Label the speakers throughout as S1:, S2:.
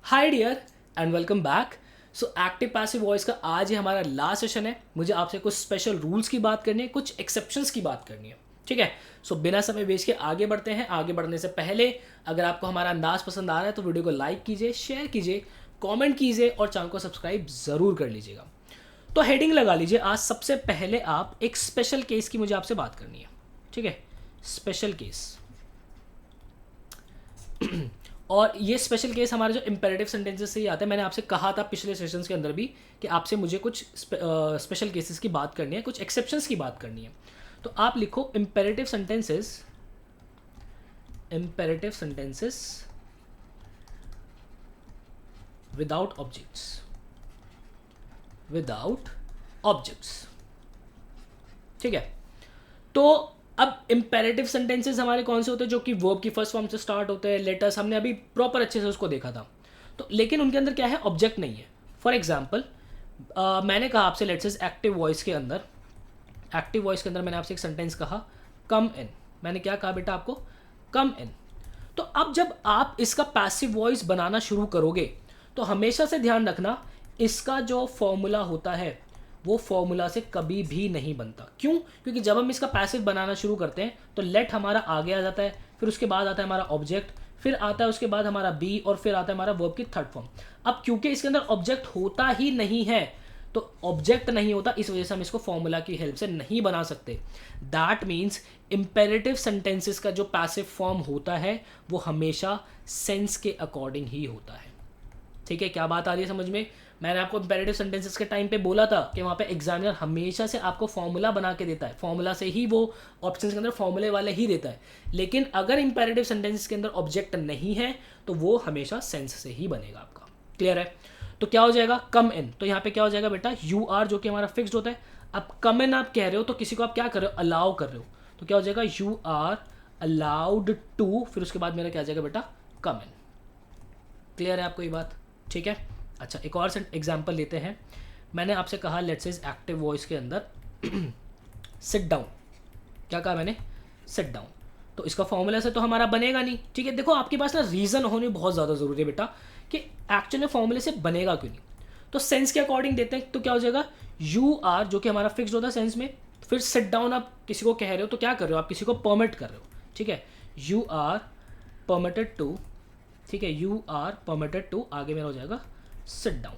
S1: Hi dear and welcome back. So active passive voice का आज ही हमारा लास्ट सेशन है। मुझे आपसे कुछ स्पेशल रूल्स की बात करनी है, कुछ एक्सेप्शंस की बात करनी है। ठीक है, सो बिना समय वेस्ट के आगे बढ़ते हैं। आगे बढ़ने से पहले अगर आपको हमारा अंदाज पसंद आ रहा है तो वीडियो को लाइक कीजिए, शेयर कीजिए, कमेंट कीजिए और चैनल को सब्सक्राइब ज़रूर कर लीजिएगा। तो हेडिंग लगा लीजिए। आज सबसे पहले आप एक स्पेशल केस की मुझे आपसे बात करनी है। ठीक है, स्पेशल केस। और ये स्पेशल केस हमारे जो इंपेरेटिव सेंटेंसेस से ही आता है। मैंने आपसे कहा था पिछले सेशंस के अंदर भी कि आपसे मुझे कुछ स्पेशल केसेस की बात करनी है, कुछ एक्सेप्शंस की बात करनी है। तो आप लिखो imperative sentences, imperative sentences without objects, without objects. ठीक है, तो अब इंपेरेटिव सेंटेंसेस हमारे कौन से होते हैं? जो कि वर्ब की फर्स्ट फॉर्म से स्टार्ट होते हैं। लेटर्स हमने अभी प्रॉपर अच्छे से उसको देखा था। तो लेकिन उनके अंदर क्या है? ऑब्जेक्ट नहीं है। फॉर एग्जाम्पल मैंने कहा आपसे लेट्स से एक्टिव वॉइस के अंदर, एक्टिव वॉइस के अंदर मैंने आपसे एक सेंटेंस कहा कम इन। मैंने क्या कहा बेटा आपको? कम इन। तो अब जब आप इसका पैसिव वॉइस बनाना शुरू करोगे तो हमेशा से ध्यान रखना, इसका जो फॉर्मूला होता है वो फॉर्मूला से कभी भी नहीं बनता। क्यों? क्योंकि जब हम इसका पैसिव बनाना शुरू करते हैं तो लेट हमारा आगे आ जाता है, फिर उसके बाद आता है हमारा ऑब्जेक्ट, फिर आता है उसके बाद हमारा बी और फिर आता है हमारा वर्ब की थर्ड फॉर्म। अब क्योंकि इसके अंदर ऑब्जेक्ट होता ही नहीं है, तो ऑब्जेक्ट नहीं होता, इस वजह से हम इसको फॉर्मूला की हेल्प से नहीं बना सकते। दैट मीन्स इंपेरेटिव सेंटेंसेस का जो पैसिव फॉर्म होता है वो हमेशा सेंस के अकॉर्डिंग ही होता है। ठीक है, क्या बात आ रही है समझ में? मैंने आपको इंपेरेटिव सेंटेंसेस के टाइम पे बोला था कि वहाँ पे एग्जामिनर हमेशा से आपको फॉर्मूला बना के देता है, फॉर्मूला से ही वो ऑप्शंस के अंदर फॉर्मूले वाले ही देता है। लेकिन अगर इंपेरेटिव सेंटेंसेस के अंदर ऑब्जेक्ट नहीं है तो वो हमेशा सेंस से ही बनेगा आपका। क्लियर है? तो क्या हो जाएगा? कम इन। तो यहाँ पे क्या हो जाएगा बेटा? यू आर, जो कि हमारा फिक्स्ड होता है। अब कम इन आप कह रहे हो तो किसी को आप क्या कर रहे हो? अलाउ कर रहे हो। तो क्या हो जाएगा? यू आर अलाउड टू, फिर उसके बाद मेरा क्या आ जाएगा बेटा? कम इन। क्लियर है आपको ये बात? ठीक है, अच्छा एक और एग्जांपल लेते हैं। मैंने आपसे कहा लेट्स से एक्टिव वॉइस के अंदर सिट डाउन। क्या कहा मैंने? Sit down. तो इसका फॉर्मूला से तो हमारा बनेगा नहीं। ठीक है, देखो आपके पास ना रीज़न होने बहुत ज़्यादा ज़रूरी है बेटा कि एक्चुअली फॉर्मूले से बनेगा क्यों नहीं। तो सेंस के अकॉर्डिंग देते हैं। तो क्या हो जाएगा? यू आर, जो कि हमारा फिक्स्ड होता है सेंस में, फिर सिट डाउन आप किसी को कह रहे हो तो क्या कर रहे हो? आप किसी को परमिट कर रहे हो। ठीक है, यू आर परमिटेड टू, ठीक है, यू आर परमिटेड टू, आगे मेरा हो जाएगा सिट डाउन।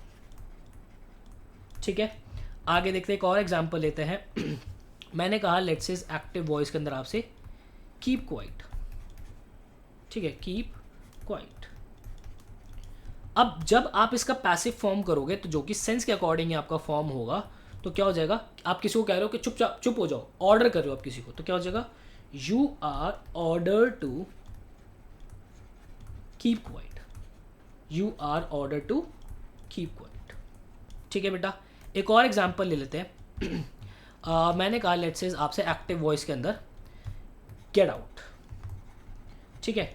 S1: ठीक है, आगे देखते हैं, एक और एग्जांपल लेते हैं। मैंने कहा लेट्स से एक्टिव वॉइस के अंदर आपसे कीप क्वाइट। ठीक है, कीप क्वाइट। अब जब आप इसका पैसिव फॉर्म करोगे तो जो कि सेंस के अकॉर्डिंग आपका फॉर्म होगा, तो क्या हो जाएगा? आप किसी को कह रहे हो कि चुपचाप चुप हो जाओ, ऑर्डर कर रहे हो आप किसी को, तो क्या हो जाएगा? You are order to keep quiet. You are order to keep quiet. ठीक है बेटा, एक और एग्जांपल ले लेते हैं। मैंने कहा लेट्स से आपसे एक्टिव वॉइस के अंदर गेट आउट। ठीक है,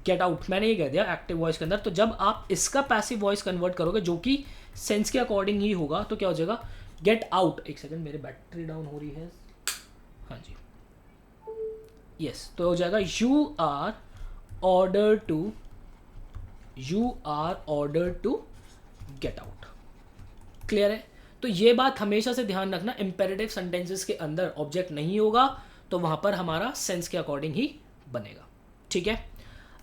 S1: गेट आउट मैंने ये कह दिया एक्टिव वॉइस के अंदर। तो जब आप इसका पैसिव वॉइस कन्वर्ट करोगे जो कि सेंस के अकॉर्डिंग ही होगा, तो क्या हो जाएगा? Get out. एक सेकंड, मेरी बैटरी डाउन हो रही है। हाँ जी, यस। तो हो जाएगा you are order to, you are order to get out. Clear है? तो ये बात हमेशा से ध्यान रखना, इंपेरेटिव सेंटेंसेस के अंदर ऑब्जेक्ट नहीं होगा तो वहां पर हमारा सेंस के अकॉर्डिंग ही बनेगा। ठीक है,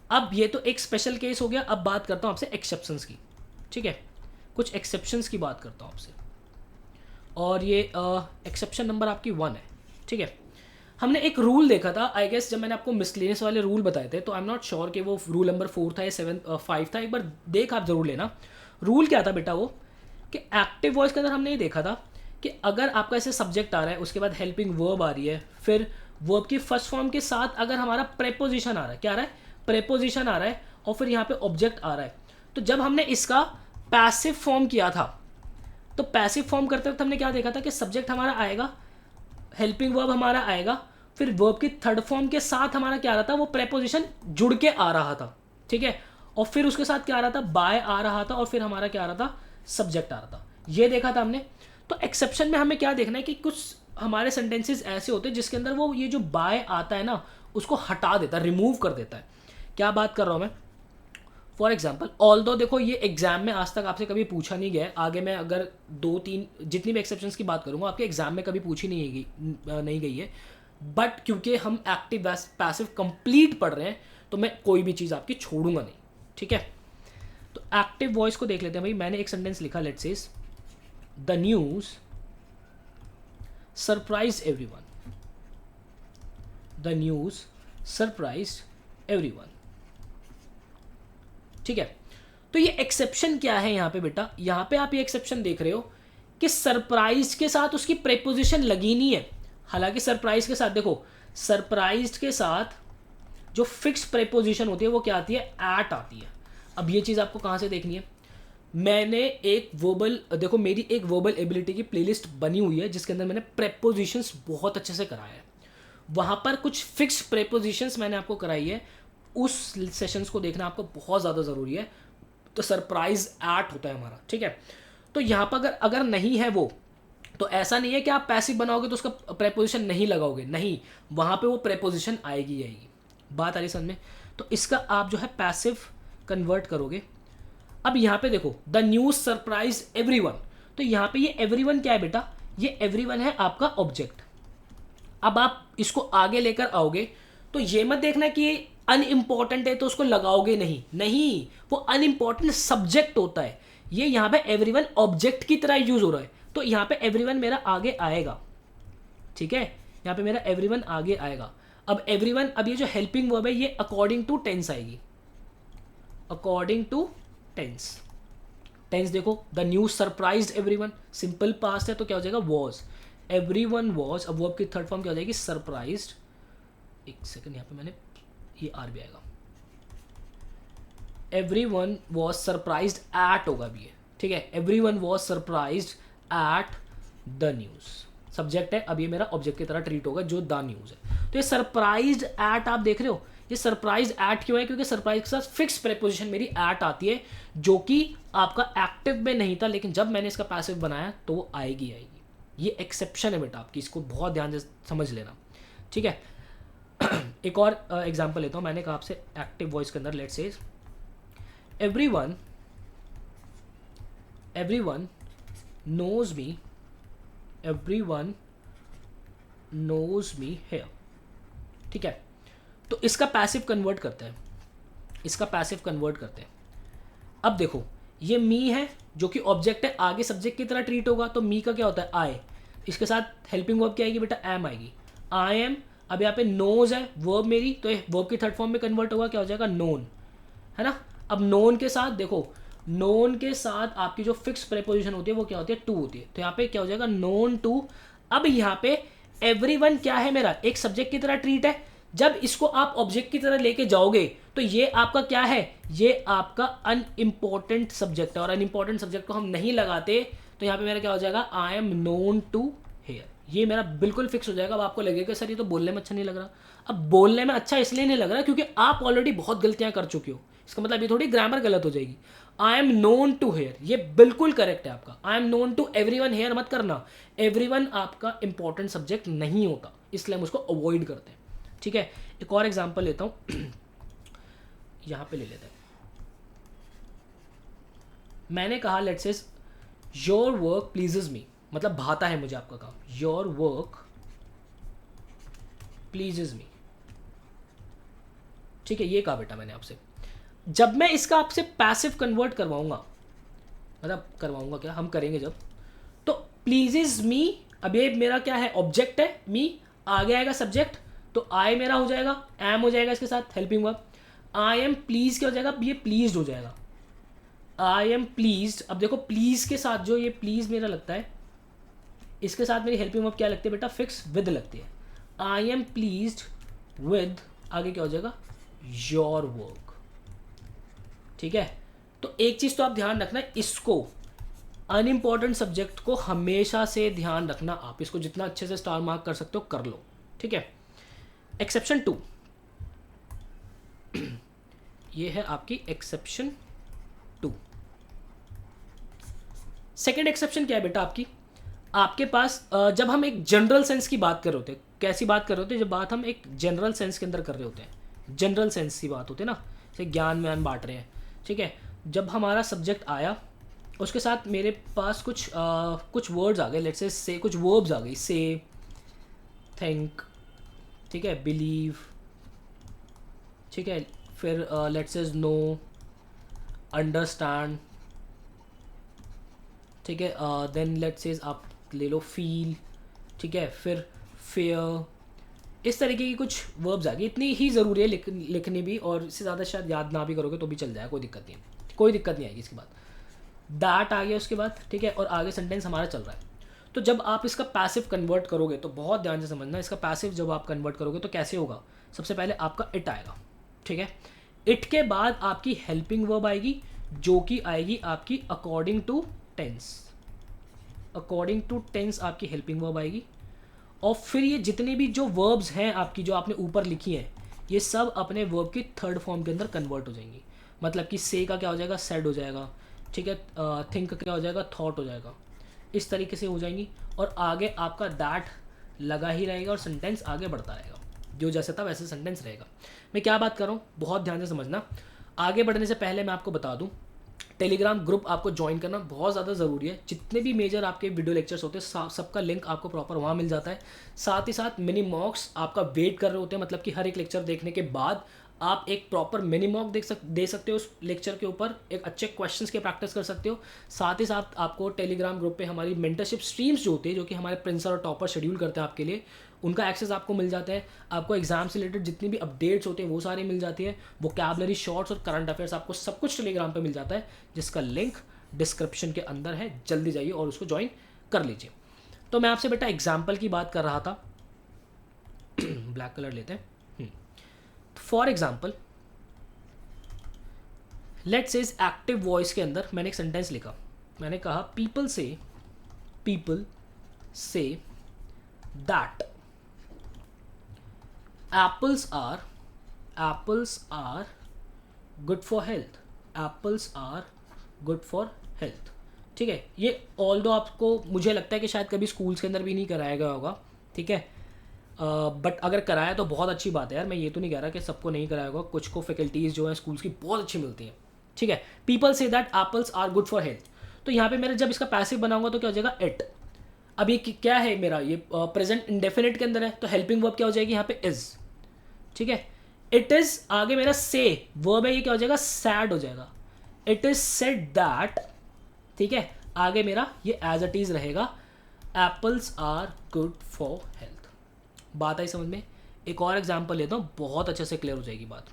S1: अब ये तो एक स्पेशल केस हो गया। अब बात करता हूं आपसे एक्सेप्शंस की। ठीक है, कुछ एक्सेप्शंस की बात करता हूं आपसे, और ये एक्सेप्शन नंबर आपकी 1 है। ठीक है, हमने एक रूल देखा था आई गेस, जब मैंने आपको मिसलेनियस वाले रूल बताए थे, तो आई एम नॉट श्योर कि वो रूल नंबर 4 था या 5 था। एक बार देख आप जरूर लेना। रूल क्या था बेटा? वो कि एक्टिव वॉइस के अंदर हमने ये देखा था कि अगर आपका ऐसे सब्जेक्ट आ रहा है, उसके बाद हेल्पिंग वर्ब आ रही है, फिर वर्ब की फर्स्ट फॉर्म के साथ अगर हमारा प्रेपोजिशन आ रहा है, क्या आ रहा है? प्रेपोजिशन आ रहा है, और फिर यहाँ पे ऑब्जेक्ट आ रहा है। तो जब हमने इसका पैसिव फॉर्म किया था, तो पैसिव फॉर्म करते वक्त हमने क्या देखा था कि सब्जेक्ट हमारा आएगा, हेल्पिंग वर्ब हमारा आएगा, फिर वर्ब की थर्ड फॉर्म के साथ हमारा क्या आ रहा था? वो प्रेपोजिशन जुड़ के आ रहा था। ठीक है, और फिर उसके साथ क्या आ रहा था? बाय आ रहा था, और फिर हमारा क्या आ रहा था? सब्जेक्ट आ रहा था। ये देखा था हमने। तो एक्सेप्शन में हमें क्या देखना है कि कुछ हमारे सेंटेंसेस ऐसे होते हैं जिसके अंदर वो ये जो बाय आता है ना, उसको हटा देता है, रिमूव कर देता है। क्या बात कर रहा हूं मैं? फॉर एग्जाम्पल ऑल्दो देखो ये एग्जाम में आज तक आपसे कभी पूछा नहीं गया है, आगे मैं अगर 2-3 जितनी भी एक्सेप्शंस की बात करूँगा आपके एग्जाम में कभी पूछी नहीं गई है, बट क्योंकि हम एक्टिव पैसिव कंप्लीट पढ़ रहे हैं तो मैं कोई भी चीज़ आपकी छोड़ूंगा नहीं, ठीक है। तो एक्टिव वॉइस को देख लेते हैं भाई। मैंने एक सेंटेंस लिखा, let's say the news surprise everyone, the news surprise everyone, ठीक है। तो ये एक्सेप्शन क्या है यहाँ पे बेटा, यहाँ पे आप ये एक्सेप्शन देख रहे हो कि सरप्राइज के साथ उसकी प्रेपोजिशन लगी नहीं है। हालांकि सरप्राइज के साथ देखो, सरप्राइज के साथ जो फिक्स प्रेपोजिशन होती है वो क्या आती है, एट आती है। अब ये चीज़ आपको कहाँ से देखनी है, मैंने एक वर्बल, देखो मेरी एक वर्बल एबिलिटी की प्लेलिस्ट बनी हुई है जिसके अंदर मैंने प्रेपोजिशंस बहुत अच्छे से कराया है। वहाँ पर कुछ फिक्स प्रेपोजिशंस मैंने आपको कराई है, उस सेशंस को देखना आपको बहुत ज़्यादा ज़रूरी है। तो सरप्राइज एट होता है हमारा, ठीक है। तो यहाँ पर अगर नहीं है वो, तो ऐसा नहीं है कि आप पैसिव बनाओगे तो उसका प्रेपोजिशन नहीं लगाओगे, नहीं, वहाँ पे वो प्रेपोजिशन आएगी। बात आ रही समझ में। तो इसका आप जो है पैसिव कन्वर्ट करोगे। अब यहाँ पे देखो, द न्यूज़ सरप्राइज एवरीवन, तो यहाँ पे ये एवरीवन क्या है बेटा, ये एवरीवन है आपका ऑब्जेक्ट। अब आप इसको आगे लेकर आओगे तो ये मत देखना कि ये अनइम्पॉर्टेंट है तो उसको लगाओगे नहीं, नहीं, वो अनइम्पॉर्टेंट सब्जेक्ट होता है। ये यहाँ पे एवरीवन ऑब्जेक्ट की तरह यूज हो रहा है, तो यहाँ पे एवरीवन मेरा आगे आएगा, ठीक है। यहाँ पे मेरा एवरीवन आगे आएगा। अब एवरीवन, अब ये जो हेल्पिंग वर्ब है ये अकॉर्डिंग टू टेंस आएगी, अकॉर्डिंग टू टेंस। टेंस देखो, the news surprised everyone, simple past है तो क्या हो जाएगा, वॉज, एवरीवन वॉज। अब वर्ब की थर्ड फॉर्म क्या हो जाएगी, सरप्राइज्ड। एक सेकंड, यहाँ पे मैंने ये आर भी आएगा, एवरीवन वॉज सरप्राइज्ड एट होगा भी ये, ठीक है। Everyone was surprised at the news, subject है, अब ये मेरा ऑब्जेक्ट की तरह ट्रीट होगा जो द न्यूज़ है। तो ये सरप्राइज्ड एट आप देख रहे हो, ये सरप्राइज एट क्यों है, क्योंकि सरप्राइज के साथ फिक्स प्रेपोजिशन मेरी एट आती है, जो कि आपका एक्टिव में नहीं था, लेकिन जब मैंने इसका पैसिव बनाया तो वो आएगी। ये एक्सेप्शन है बेटा आपकी, इसको बहुत ध्यान से समझ लेना, ठीक है। एक और एग्जांपल लेता हूँ। मैंने कहा आपसे एक्टिव वॉइस के अंदर, let's say everyone knows me, everyone knows me here, ठीक है। तो इसका पैसिव कन्वर्ट करते हैं, इसका पैसिव कन्वर्ट करते हैं। अब देखो, ये मी है जो कि ऑब्जेक्ट है, आगे सब्जेक्ट की तरह ट्रीट होगा, तो मी का क्या होता है, आई। इसके साथ हेल्पिंग वर्ब क्या आएगी बेटा, एम आएगी, आई एम। अब यहाँ पे नोज है वर्ब मेरी, तो ये वर्ब की थर्ड फॉर्म में कन्वर्ट होगा, क्या हो जाएगा, नोन, है ना। अब नोन के साथ देखो, नोन के साथ आपकी जो फिक्स प्रेपोजिशन होती है वो क्या होती है, टू होती है, तो यहाँ पे क्या हो जाएगा, नोन टू। अब यहाँ पे एवरीवन क्या है मेरा, एक सब्जेक्ट की तरह ट्रीट है। जब इसको आप ऑब्जेक्ट की तरह लेके जाओगे तो ये आपका क्या है, ये आपका अनइम्पॉर्टेंट सब्जेक्ट है, और अनइम्पॉर्टेंट सब्जेक्ट को हम नहीं लगाते, तो यहाँ पे मेरा क्या हो जाएगा, I am known to her. ये मेरा बिल्कुल फिक्स हो जाएगा। अब आपको लगेगा सर ये तो बोलने में अच्छा नहीं लग रहा। अब बोलने में अच्छा इसलिए नहीं लग रहा क्योंकि आप ऑलरेडी बहुत गलतियां कर चुके हो, इसका मतलब ये थोड़ी ग्रामर गलत हो जाएगी। I am known to her, ये बिल्कुल करेक्ट है आपका। I am known to everyone here मत करना, एवरीवन आपका इंपॉर्टेंट सब्जेक्ट नहीं होता, इसलिए हम उसको अवॉइड करते हैं, ठीक है। एक और एग्जांपल लेता हूं, यहां पे ले लेते हैं। मैंने कहा let's say your work pleases मी, मतलब भाता है मुझे आपका काम, योर वर्क प्लीजेज मी, ठीक है। ये कहा बेटा मैंने आपसे। जब मैं इसका आपसे पैसिव कन्वर्ट करवाऊंगा, मतलब करवाऊंगा क्या, हम करेंगे जब, तो प्लीजेज मी, अब ये मेरा क्या है, ऑब्जेक्ट है, मी आगे आएगा सब्जेक्ट, तो आई मेरा हो जाएगा, एम हो जाएगा इसके साथ helping verb. I am please क्या हो जाएगा, ये प्लीज्ड हो जाएगा, आई एम प्लीज्ड। अब देखो प्लीज के साथ जो ये प्लीज मेरा लगता है, इसके साथ मेरी हेल्पिंग वर्ब क्या लगती है बेटा, फिक्स विद लगती है। आई एम प्लीज्ड विद, आगे क्या हो जाएगा, योर वर्क, ठीक है। तो एक चीज तो आप ध्यान रखना, इसको अनइम्पॉर्टेंट सब्जेक्ट को हमेशा से ध्यान रखना, आप इसको जितना अच्छे से स्टार मार्क कर सकते हो कर लो, ठीक है। एक्सेप्शन 2, ये है आपकी एक्सेप्शन 2। सेकेंड एक्सेप्शन क्या है बेटा आपकी, आपके पास जब हम एक जनरल सेंस की बात कर रहे होते हैं, कैसी बात कर रहे होते हैं, जब बात हम एक जनरल सेंस के अंदर कर रहे होते हैं, जनरल सेंस की बात होती है ना, जैसे ज्ञान व्यान बांट रहे हैं, ठीक है, जब हमारा सब्जेक्ट आया उसके साथ मेरे पास कुछ वर्ड्स आ गए, लेट्स से कुछ वर्ब्स आ गई, से, थिंक, ठीक है, बिलीव, ठीक है, फिर लेट्स से नो, अंडरस्टैंड, ठीक है, देन लेट्स से आप ले लो फील, ठीक है, फिर फेयर, इस तरीके की कुछ वर्ब्स आ गई। इतनी ही ज़रूरी है लिखनी भी, और इससे ज़्यादा शायद याद ना भी करोगे तो भी चल जाएगा, कोई दिक्कत नहीं है, कोई दिक्कत नहीं आएगी। इसके बाद दैट आ गया उसके बाद, ठीक है, और आगे सेंटेंस हमारा चल रहा है। तो जब आप इसका पैसिव कन्वर्ट करोगे तो बहुत ध्यान से समझना, इसका पैसिव जब आप कन्वर्ट करोगे तो कैसे होगा, सबसे पहले आपका इट आएगा, ठीक है, इट के बाद आपकी हेल्पिंग वर्ब आएगी जो कि आएगी आपकी according to tense, according to tense आपकी हेल्पिंग वर्ब आएगी। और फिर ये जितने भी जो वर्ब्स हैं आपकी जो आपने ऊपर लिखी हैं, ये सब अपने वर्ब की थर्ड फॉर्म के अंदर कन्वर्ट हो जाएंगी। मतलब कि से का क्या हो जाएगा, सेड हो जाएगा, ठीक है, थिंक का क्या हो जाएगा, थॉट हो जाएगा, इस तरीके से हो जाएंगी। और आगे आपका दैट लगा ही रहेगा और सेंटेंस आगे बढ़ता रहेगा, जो जैसे था वैसे सेंटेंस रहेगा। मैं क्या बात कर रहा हूँ बहुत ध्यान से समझना। आगे बढ़ने से पहले मैं आपको बता दूँ, टेलीग्राम ग्रुप आपको ज्वाइन करना बहुत ज़्यादा ज़रूरी है। जितने भी मेजर आपके वीडियो लेक्चर्स होते हैं सबका लिंक आपको प्रॉपर वहाँ मिल जाता है। साथ ही साथ मिनी मॉक्स आपका वेट कर रहे होते हैं, मतलब कि हर एक लेक्चर देखने के बाद आप एक प्रॉपर मिनी मॉक दे सकते हो उस लेक्चर के ऊपर, एक अच्छे क्वेश्चंस के प्रैक्टिस कर सकते हो। साथ ही साथ आपको टेलीग्राम ग्रुप पे हमारी मेंटरशिप स्ट्रीम्स जो होती है, जो कि हमारे प्रिंसर और टॉपर शेड्यूल करते हैं आपके लिए, उनका एक्सेस आपको मिल जाता है। आपको एग्जाम से रिलेटेड जितनी भी अपडेट्स होते हैं वो सारी मिल जाती है। वोकैबुलरी शॉर्ट्स और करंट अफेयर्स आपको सब कुछ टेलीग्राम पे मिल जाता है, जिसका लिंक डिस्क्रिप्शन के अंदर है। जल्दी जाइए और उसको ज्वाइन कर लीजिए। तो मैं आपसे बेटा एग्जाम्पल की बात कर रहा था। ब्लैक कलर लेते हैं। For example let's is active voice के अंदर मैंने एक सेंटेंस लिखा। मैंने कहा people say that apples are good for health, apples are good for health, ठीक है। ये ऑल्दो आपको मुझे लगता है कि शायद कभी स्कूल्स के अंदर भी नहीं कराया गया होगा, ठीक है, बट अगर कराया तो बहुत अच्छी बात है यार। मैं ये तो नहीं कह रहा कि सबको नहीं कराया होगा, कुछ को फैकल्टीज़ जो है स्कूल्स की बहुत अच्छी मिलती हैं, ठीक है। People say that apples are good for health, तो यहाँ पे मेरा जब इसका पैसिव बनाऊंगा तो क्या हो जाएगा, इट। अब ये क्या है मेरा, ये प्रेजेंट इंडेफिनिट के अंदर है, तो हेल्पिंग वर्ब क्या हो जाएगी यहाँ पे, इज, ठीक है। इट इज आगे मेरा से वर्ब है, ये क्या हो जाएगा, सैड हो जाएगा। इट इज सेड दैट, ठीक है, आगे मेरा ये एज इट इज रहेगा, apples are good for health. बात आई समझ में। एक और एग्जांपल लेता हूँ, बहुत अच्छे से क्लियर हो जाएगी बात।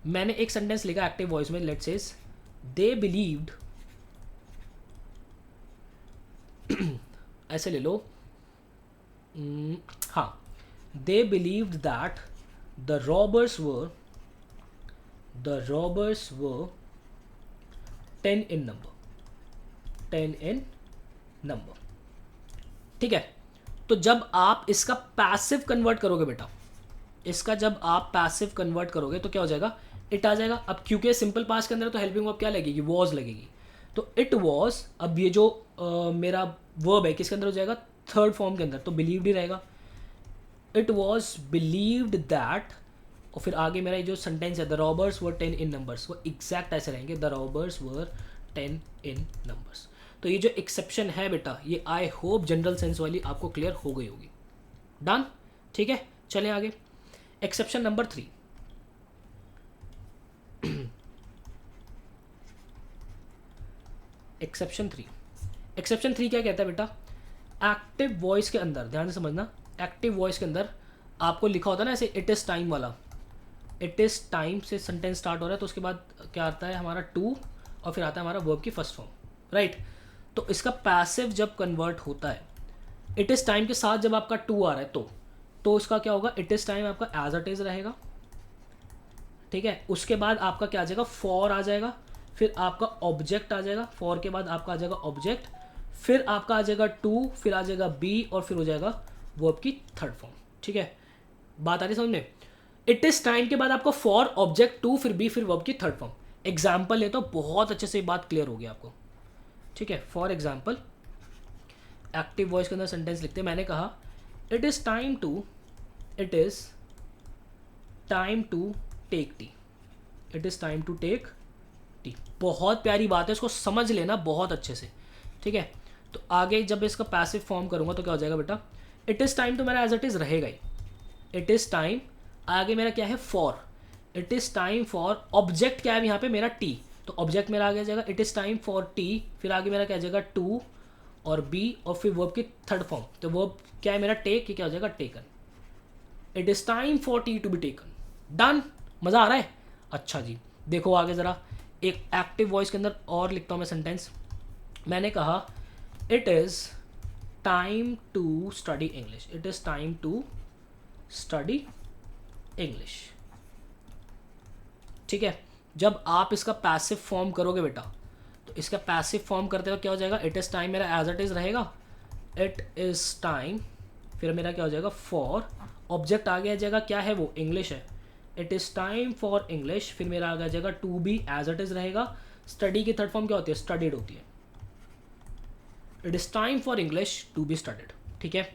S1: मैंने एक सेंटेंस लिखा एक्टिव वॉइस में, लेट्स से दे बिलीव्ड, ऐसे ले लो, हाँ, they believed that the robbers were 10 in number, ठीक है। तो जब आप इसका पैसिव कन्वर्ट करोगे बेटा, इसका जब आप पैसिव कन्वर्ट करोगे तो क्या हो जाएगा, इट आ जाएगा। अब क्योंकि सिंपल पास के अंदर तो हेल्पिंग वर्ब क्या लगेगी, वॉज लगेगी, तो इट वॉज। अब ये जो मेरा वर्ब है किसके अंदर हो जाएगा, थर्ड फॉर्म के अंदर, तो बिलीव्ड ही रहेगा। इट वॉज बिलीव्ड दैट, और फिर आगे मेरा जो सेंटेंस है, the robbers were 10 in numbers, वो एग्जैक्ट ऐसे रहेंगे, the robbers were 10 in numbers। तो ये जो एक्सेप्शन है बेटा, ये आई होप जनरल सेंस वाली आपको क्लियर हो गई होगी। डन, ठीक है। चलें आगे, एक्सेप्शन नंबर 3। एक्सेप्शन 3 क्या कहता है बेटा, एक्टिव वॉइस के अंदर, ध्यान से समझना, एक्टिव वॉइस के अंदर आपको लिखा होता है ना ऐसे, इट इज़ टाइम वाला, इट इज़ टाइम से सेंटेंस स्टार्ट हो रहा है, तो उसके बाद क्या आता है हमारा टू, और फिर आता है हमारा वर्ब की फर्स्ट फॉर्म, राइट। तो इसका पैसिव जब कन्वर्ट होता है, इट इज़ टाइम के साथ जब आपका टू आ रहा है तो इसका क्या होगा, इट इज़ टाइम आपका एज इट इज़ रहेगा, ठीक है। उसके बाद आपका क्या आ जाएगा, फॉर आ जाएगा, फिर आपका ऑब्जेक्ट आ जाएगा, फॉर के बाद आपका आ जाएगा ऑब्जेक्ट, फिर आपका आ जाएगा टू, फिर आ जाएगा बी, और फिर हो जाएगा वर्ब की थर्ड फॉर्म, ठीक है। बात आ रही समझ में। इट इज टाइम के बाद आपको फॉर, ऑब्जेक्ट, टू, फिर बी, फिर वर्ब की थर्ड फॉर्म। एग्जाम्पल लेता हूँ, बहुत अच्छे से बात क्लियर होगी आपको, ठीक है। फॉर एग्जाम्पल एक्टिव वॉइस के अंदर सेंटेंस लिखते हैं, मैंने कहा it is time to take tea, it is time to take 50। बहुत प्यारी बात है, इसको समझ लेना बहुत अच्छे से, ठीक है। तो आगे जब इसका पैसिव फॉर्म करूँगा तो क्या हो जाएगा बेटा, इट इज़ टाइम तो मेरा एज इट इज़ रहेगा ही, इट इज़ टाइम, आगे मेरा क्या है for, it is time for, object क्या है यहाँ पे मेरा टी, तो ऑब्जेक्ट मेरा आगे आ जाएगा it is time for T, फिर आगे मेरा क्या आ जाएगा टू और बी, और फिर वर्ब की थर्ड फॉर्म, तो वर्ब क्या है मेरा टेक, ये क्या हो जाएगा taken, it is time for tea to be taken. Done, मज़ा आ रहा है। अच्छा जी, देखो आगे ज़रा, एक एक्टिव वॉइस के अंदर और लिखता हूँ मैं सेंटेंस। मैंने कहा it is time to study English, it is time to study English, ठीक है। जब आप इसका पैसिव फॉर्म करोगे बेटा, तो इसका पैसिव फॉर्म करते हुए क्या हो जाएगा, इट इज़ टाइम मेरा एज इट इज़ रहेगा, इट इज़ टाइम, फिर मेरा क्या हो जाएगा फॉर, ऑब्जेक्ट आगे आ जाएगा, क्या है वो, इंग्लिश है, it is time for English, फिर मेरा आगे आ जाएगा to be, as it is रहेगा, स्टडी की थर्ड फॉर्म क्या होती है, स्टडीड होती है, it is time for English to be studied, ठीक है।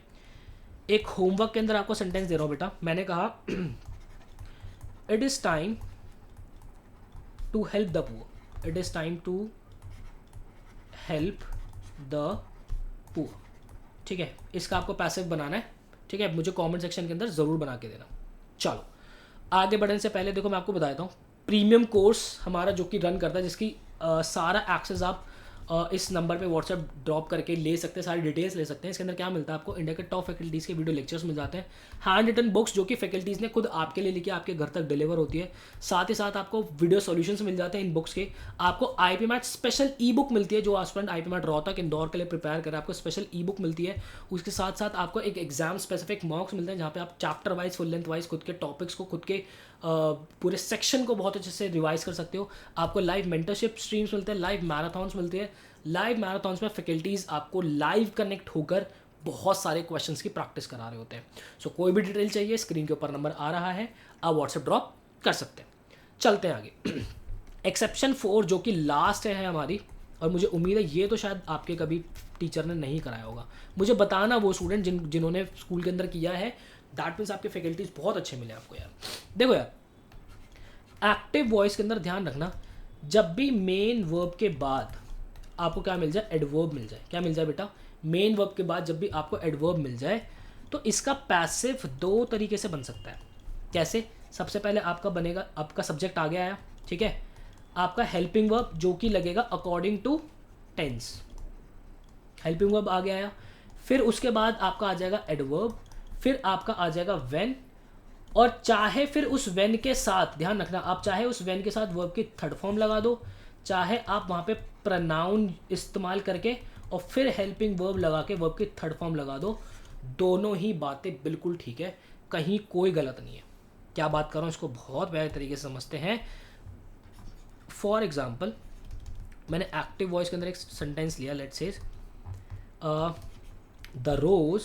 S1: एक होमवर्क के अंदर आपको सेंटेंस दे रहा हूँ बेटा, मैंने कहा it is time to help the poor, it is time to help the poor, ठीक है। इसका आपको पैसिव बनाना है, ठीक है, मुझे कमेंट सेक्शन के अंदर ज़रूर बना के देना। चलो आगे बढ़ने से पहले देखो मैं आपको बता देता हूँ, प्रीमियम कोर्स हमारा जो कि रन करता है, जिसकी सारा एक्सेस आप इस नंबर पे व्हाट्सएप ड्रॉप करके ले सकते हैं, सारी डिटेल्स ले सकते हैं। इसके अंदर क्या मिलता है आपको, इंडिया के टॉप फैकल्टीज़ के वीडियो लेक्चर्स मिल जाते हैं, हैंड रिटन बुक्स जो कि फैकल्टीज़ ने खुद आपके लिए लिखी आपके घर तक डिलीवर होती है, साथ ही साथ आपको वीडियो सॉल्यूशंस मिल जाते हैं इन बुक्स के, आपको IPMAT special ebook मिलती है, जो aspirant IPMAT Rohtak Indore के लिए प्रिपेयर करें, आपको स्पेशल ई बुक मिलती है। उसके साथ साथ आपको एक एग्जाम स्पेसिफिक मॉक्स मिलते हैं, जहाँ पे आप chapter wise full length wise खुद के टॉपिक्स को, खुद के पूरे सेक्शन को बहुत अच्छे से रिवाइज कर सकते हो। आपको लाइव मेंटरशिप स्ट्रीम्स मिलते हैं, लाइव मैराथन्स मिलते हैं, लाइव मैराथन्स में फैकल्टीज़ आपको लाइव कनेक्ट होकर बहुत सारे क्वेश्चंस की प्रैक्टिस करा रहे होते हैं। सो कोई भी डिटेल चाहिए, स्क्रीन के ऊपर नंबर आ रहा है, आप व्हाट्सएप ड्रॉप कर सकते हैं। चलते हैं आगे। एक्सेप्शन 4 जो कि लास्ट है हमारी, और मुझे उम्मीद है ये तो शायद आपके कभी टीचर ने नहीं कराया होगा, मुझे बताना वो स्टूडेंट जिन्होंने स्कूल के अंदर किया है, दैट मीन्स आपके फैकल्टीज़ बहुत अच्छे मिले आपको यार। देखो यार, एक्टिव वॉइस के अंदर ध्यान रखना, जब भी मेन वर्ब के बाद आपको क्या मिल जाए, एडवर्ब मिल जाए, क्या मिल जाए बेटा, मेन वर्ब के बाद जब भी आपको एडवर्ब मिल जाए, तो इसका पैसिव दो तरीके से बन सकता है। कैसे, सबसे पहले आपका बनेगा, आपका सब्जेक्ट आगे आया, ठीक है, आपका हेल्पिंग वर्ब जो कि लगेगा according to tense, helping verb आगे आया, फिर उसके बाद आपका आ जाएगा एडवर्ब, फिर आपका आ जाएगा व्हेन, और चाहे फिर उस व्हेन के साथ, ध्यान रखना, आप चाहे उस व्हेन के साथ वर्ब की थर्ड फॉर्म लगा दो, चाहे आप वहाँ पे प्रनाउन इस्तेमाल करके और फिर हेल्पिंग वर्ब लगा के वर्ब की थर्ड फॉर्म लगा दो, दोनों ही बातें बिल्कुल ठीक है, कहीं कोई गलत नहीं है। क्या बात कर रहा हूँ इसको बहुत प्यारे तरीके से समझते हैं। फॉर एग्जाम्पल, मैंने एक्टिव वॉइस के अंदर एक सेंटेंस लिया, let's say the rose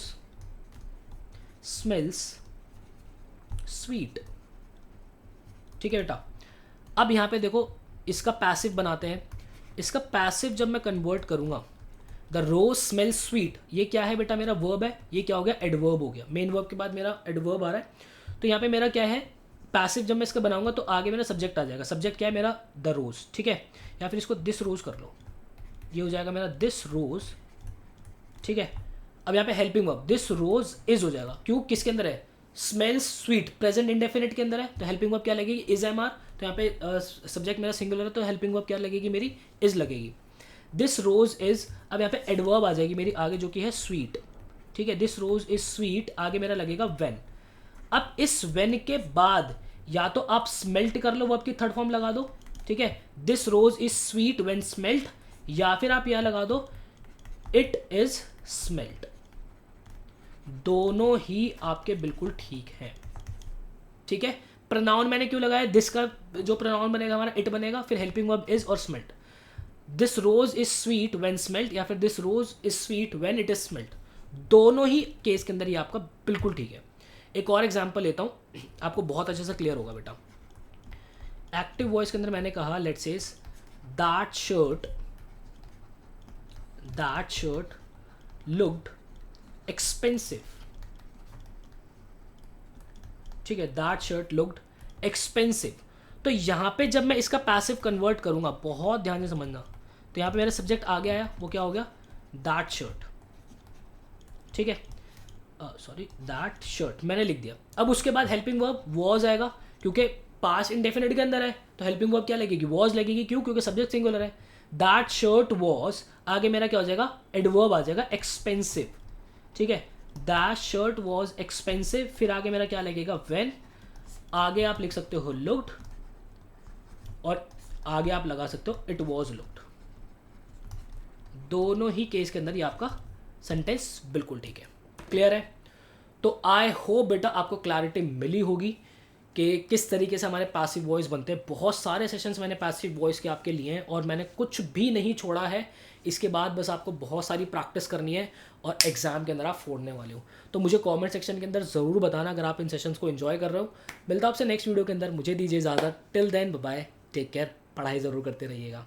S1: smells sweet, ठीक है बेटा। अब यहाँ पे देखो, इसका पैसिव बनाते हैं, इसका पैसिव जब मैं कन्वर्ट करूँगा, द रोज स्मेल स्वीट, ये क्या है बेटा, मेरा वर्ब है, ये क्या हो गया, एडवर्ब हो गया, मेन वर्ब के बाद मेरा एडवर्ब आ रहा है, तो यहाँ पे मेरा क्या है, पैसिव जब मैं इसका बनाऊंगा तो आगे मेरा सब्जेक्ट आ जाएगा, सब्जेक्ट क्या है मेरा, द रोज, ठीक है, या फिर इसको दिस रोज कर लो, ये हो जाएगा मेरा दिस रोज, ठीक है। अब यहाँ पे helping verb this rose is हो जाएगा, क्यों, किसके अंदर है, स्मेल्स स्वीट, प्रेजेंट इंडेफिनिट के अंदर है, तो हेल्पिंग वर्ब क्या लगेगी, इज एम आर, तो यहाँ पे सब्जेक्ट मेरा सिंगुलर है, तो हेल्पिंग वर्ब क्या लगेगी मेरी, इज लगेगी। दिस रोज इज, अब यहाँ पे एडवर्ब आ जाएगी मेरी आगे जो कि है स्वीट, ठीक है, दिस रोज इज स्वीट, आगे मेरा लगेगा व्हेन। अब इस व्हेन के बाद या तो आप स्मेल्ट कर लो, वर्ब की थर्ड फॉर्म लगा दो, ठीक है, this rose is sweet when smelt, या फिर आप यह लगा दो इट इज स्मेल्ट, दोनों ही आपके बिल्कुल ठीक हैं, ठीक है। प्रोनाउन मैंने क्यों लगाया, दिस का जो प्रोनाउन बनेगा हमारा इट बनेगा, फिर हेल्पिंग वर्ब इज और smelt, this rose is sweet when smelt, या फिर this rose is sweet when it is smelt, दोनों ही केस के अंदर ये आपका बिल्कुल ठीक है। एक और एग्जांपल लेता हूं, आपको बहुत अच्छे से क्लियर होगा बेटा। एक्टिव वॉइस के अंदर मैंने कहा, let's say that shirt looked expensive, ठीक है, दैट शर्ट लुक्ड एक्सपेंसिव, तो यहाँ पे जब मैं इसका पैसिव कन्वर्ट करूँगा, बहुत ध्यान से समझना, तो यहाँ पे मेरा सब्जेक्ट आगे आया, वो क्या हो गया, दैट शर्ट, ठीक है, सॉरी दैट शर्ट मैंने लिख दिया। अब उसके बाद हेल्पिंग वर्ब वॉज आएगा, क्योंकि पास्ट इंडेफिनिट के अंदर है तो हेल्पिंग वर्ब क्या लगेगी, वॉज लगेगी। क्यों? क्योंकि सब्जेक्ट सिंगुलर है। दैट शर्ट वॉज, आगे मेरा क्या हो जाएगा, एडवर्ब आ जाएगा, एक्सपेंसिव, ठीक है, दैट शर्ट वॉज एक्सपेंसिव। फिर आगे मेरा क्या लगेगा, व्हेन, आगे आप लिख सकते हो लुक्ड, और आगे आप लगा सकते हो इट वॉज लुक्ड। दोनों ही केस के अंदर ये आपका सेंटेंस बिल्कुल ठीक है। क्लियर है? तो आई होप बेटा आपको क्लैरिटी मिली होगी कि किस तरीके से हमारे पैसिव वॉइस बनते हैं। बहुत सारे सेशंस मैंने पैसिव वॉइस के आपके लिए हैं और मैंने कुछ भी नहीं छोड़ा है। इसके बाद बस आपको बहुत सारी प्रैक्टिस करनी है और एग्जाम के अंदर आप फोड़ने वाले हो। तो मुझे कमेंट सेक्शन के अंदर ज़रूर बताना अगर आप इन सेशंस को एंजॉय कर रहे हो। मिलता आपसे नेक्स्ट वीडियो के अंदर, मुझे दीजिए इजाज़त। Till then bye, take care, पढ़ाई ज़रूर करते रहिएगा।